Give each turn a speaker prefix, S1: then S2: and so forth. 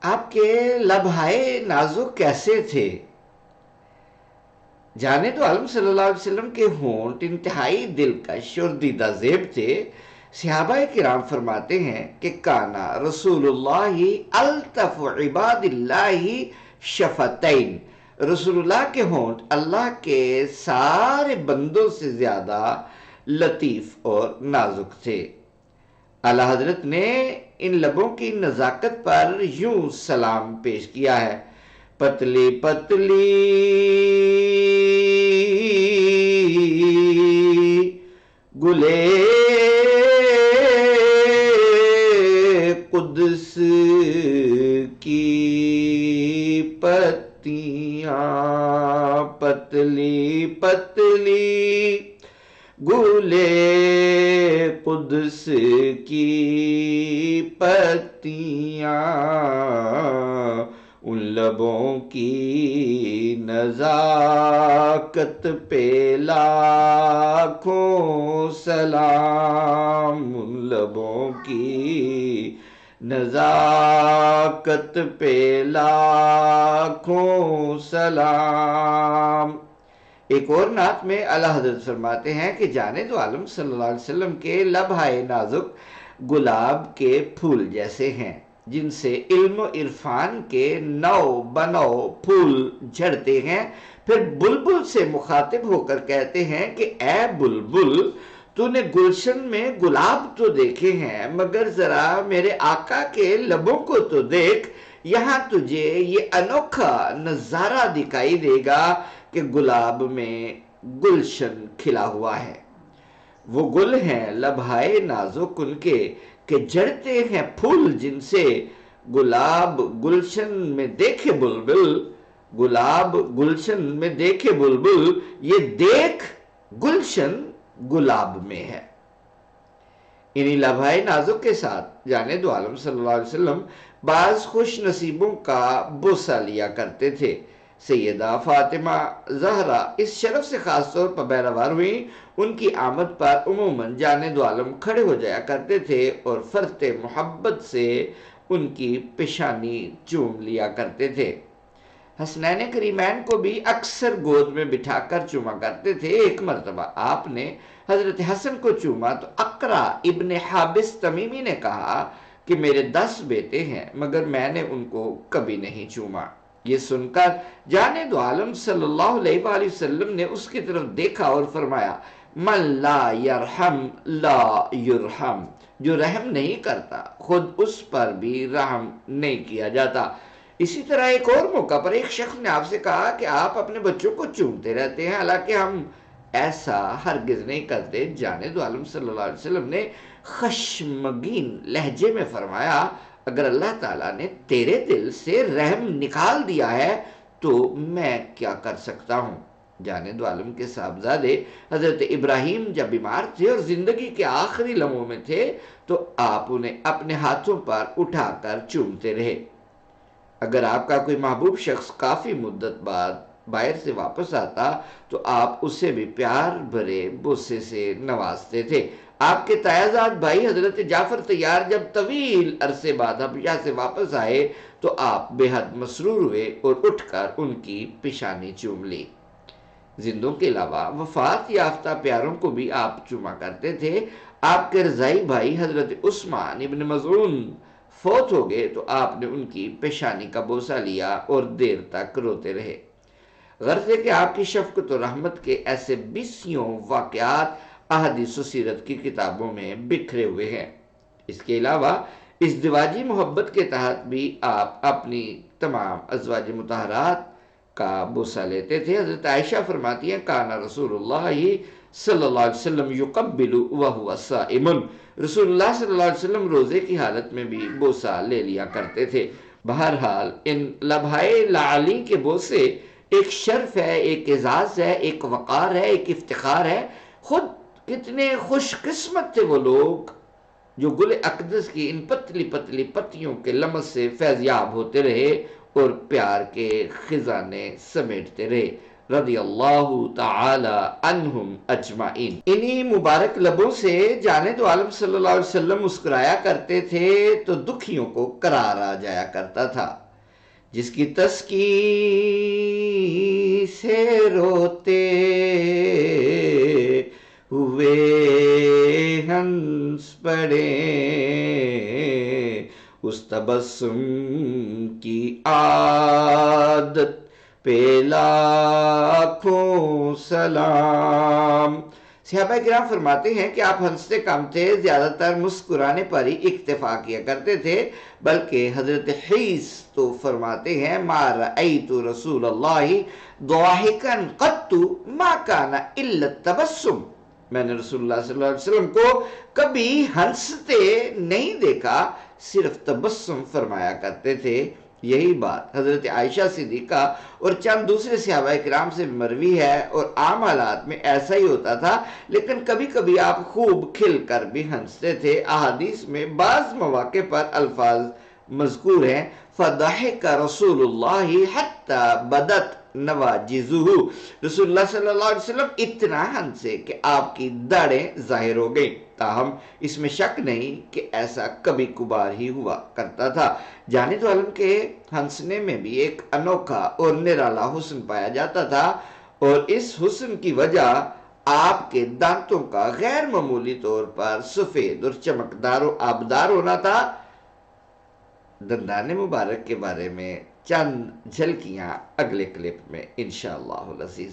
S1: آپ کے لبہائے نازک کیسے تھے؟ جانے تو عالم صلی اللہ علیہ وسلم کے ہونٹ انتہائی دلکش اور دیدہ زیب تھے۔ صحابہ کرام فرماتے ہیں کہ کانا رسول اللہ الطف عباد اللہ شفتین، رسول اللہ کے ہونٹ اللہ کے سارے بندوں سے زیادہ لطیف اور نازک تھے۔ اعلیٰ حضرت نے ان لبوں کی نزاکت پر یوں سلام پیش کیا ہے: پتلی پتلی گلے قدس کی پتیاں، پتلی پتلی گلے قدس کی پتیاں، ان لبوں کی نزاکت پہ لاکھوں سلام، ان لبوں کی نزاکت پہ لاکھوں سلام۔ ایک اور نعت میں اعلیٰ حضرت فرماتے ہیں کہ جانے دو عالم صلی اللہ علیہ وسلم کے لبہائے نازک گلاب کے پھول جیسے ہیں، جن سے علم و عرفان کے نو بنو پھول جھڑتے ہیں، پھر بلبل سے مخاطب ہو کر کہتے ہیں کہ اے بلبل، تو نے گلشن میں گلاب تو دیکھے ہیں، مگر ذرا میرے آقا کے لبوں کو تو دیکھ، یہاں تجھے یہ انوکھا نظارہ دکھائی دے گا کہ گلاب میں گلشن کھلا ہوا ہے۔ وہ گل ہیں لبہائے نازک ان کے کہ جڑتے ہیں پھول جن سے، گلاب گلشن میں دیکھے بلبل، گلاب گلشن میں دیکھے بلبل، یہ دیکھ گلشن گلاب میں ہے۔ انہی لبہائے نازک کے ساتھ جانے دو عالم صلی اللہ علیہ وسلم بعض خوش نصیبوں کا بوسہ لیا کرتے تھے۔ سیدہ فاطمہ زہرا اس شرف سے خاص طور پر بہرہوار ہوئیں۔ ان کی آمد پر عموماً جانے دو عالم کھڑے ہو جایا کرتے تھے اور فرط محبت سے ان کی پیشانی چوم لیا کرتے تھے۔ حسنین کریمین کو بھی اکثر گود میں بٹھا کر چوما کرتے تھے۔ ایک مرتبہ آپ نے حضرت حسن کو چوما تو اقرع ابن حابس تمیمی نے کہا کہ میرے 10 بیٹے ہیں مگر میں نے ان کو کبھی نہیں چوما۔ یہ سن کر جانے دو عالم صلی اللہ علیہ وآلہ وسلم نے اس کی طرف دیکھا اور فرمایا: من لا یرحم لا یرحم، جو رحم نہیں کرتا خود اس پر بھی رحم نہیں کیا جاتا۔ اسی طرح ایک اور موقع پر ایک شخص نے آپ سے کہا کہ آپ اپنے بچوں کو چومتے رہتے ہیں، حالانکہ ہم ایسا ہرگز نہیں کرتے۔ جانے دو عالم صلی اللہ علیہ وسلم نے خشمگین لہجے میں فرمایا: اگر اللہ تعالیٰ نے تیرے دل سے رحم نکال دیا ہے تو میں کیا کر سکتا ہوں؟ جانے دو عالم کے صاحبزادے حضرت ابراہیم جب بیمار تھے اور زندگی کے آخری لمحوں میں تھے تو آپ انہیں اپنے ہاتھوں پر اٹھا کر چومتے رہے۔ اگر آپ کا کوئی محبوب شخص کافی مدت بعد باہر سے واپس آتا تو آپ اسے بھی پیار بھرے بوسے سے نوازتے تھے۔ آپ کے تایازاد بھائی حضرت جعفر طیار جب طویل عرصے بعد حبشہ سے واپس آئے تو آپ بے حد مسرور ہوئے اور اٹھ کر ان کی پیشانی چوم لی۔ زندوں کے علاوہ وفات یافتہ پیاروں کو بھی آپ چوما کرتے تھے۔ آپ کے رضائی بھائی حضرت عثمان ابن مظعون فوت ہو گئے تو آپ نے ان کی پیشانی کا بوسہ لیا اور دیر تک روتے رہے۔ غرض ہے کہ آپ کی شفقت و رحمت کے ایسے 20 واقعات احادیث و سیرت کی کتابوں میں بکھرے ہوئے ہیں۔ اس کے علاوہ ازدواجی محبت کے تحت بھی آپ اپنی تمام ازواج مطہرات کا بوسہ لیتے تھے۔ حضرت عائشہ فرماتی ہیں: کانا رسول اللہ صلی اللہ علیہ وسلم یقبل وہو صائم، رسول اللہ صلی اللہ علیہ وسلم روزے کی حالت میں بھی بوسہ لے لیا کرتے تھے۔ بہرحال ان لبہائے لعلی کے بوسے ایک شرف ہے، ایک اعزاز ہے، ایک وقار ہے، ایک افتخار ہے۔ خود کتنے خوش قسمت تھے وہ لوگ جو گل اقدس کی ان پتلی پتلی پتیوں کے لمس سے فیضیاب ہوتے رہے اور پیار کے خزانے سمیٹتے رہے۔ رضی اللہ تعالی عنہم اجمعین۔ انہی مبارک لبوں سے جانے دو عالم صلی اللہ علیہ وسلم مسکرایا کرتے تھے تو دکھیوں کو قرار آ جایا کرتا تھا۔ جس کی تسکی سے روتے ہوئے ہنس پڑے، اس تبسم کی عادت پہ لاکھوں سلام۔ صحابہ کرام فرماتے ہیں کہ آپ ہنستے کم تھے، زیادہ تر مسکرانے پر ہی اکتفا کیا کرتے تھے، بلکہ حضرت حیث تو فرماتے ہیں ما رأیت رسول اللہ ضاحکا قط ما کان الا التبسم، میں نے رسول اللہ صلی اللہ علیہ وسلم کو کبھی ہنستے نہیں دیکھا، صرف تبسم فرمایا کرتے تھے۔ یہی بات حضرت عائشہ صدیقہ اور چند دوسرے صحابہ کرام سے مروی ہے، اور عام حالات میں ایسا ہی ہوتا تھا، لیکن کبھی کبھی آپ خوب کھل کر بھی ہنستے تھے۔ احادیث میں بعض مواقع پر الفاظ مذکور ہیں فَضَحِكَ رَسُولُ اللَّهِ حَتَّى بَدَتْ نَوَاجِذُهُ، رسول اللہ صلی اللہ علیہ وسلم اتنا ہنسے کہ آپ کی داڑیں ظاہر ہو گئیں۔ تاہم اس میں شک نہیں کہ ایسا کبھی کبھار ہی ہوا کرتا تھا۔ جانے دو عالم کے ہنسنے میں بھی ایک انوکھا اور نرالا حسن پایا جاتا تھا، اور اس حسن کی وجہ آپ کے دانتوں کا غیر معمولی طور پر سفید اور چمکدار و آبدار ہونا تھا۔ دندان مبارک کے بارے میں چند جھلکیاں اگلے کلپ میں انشاءاللہ العزیز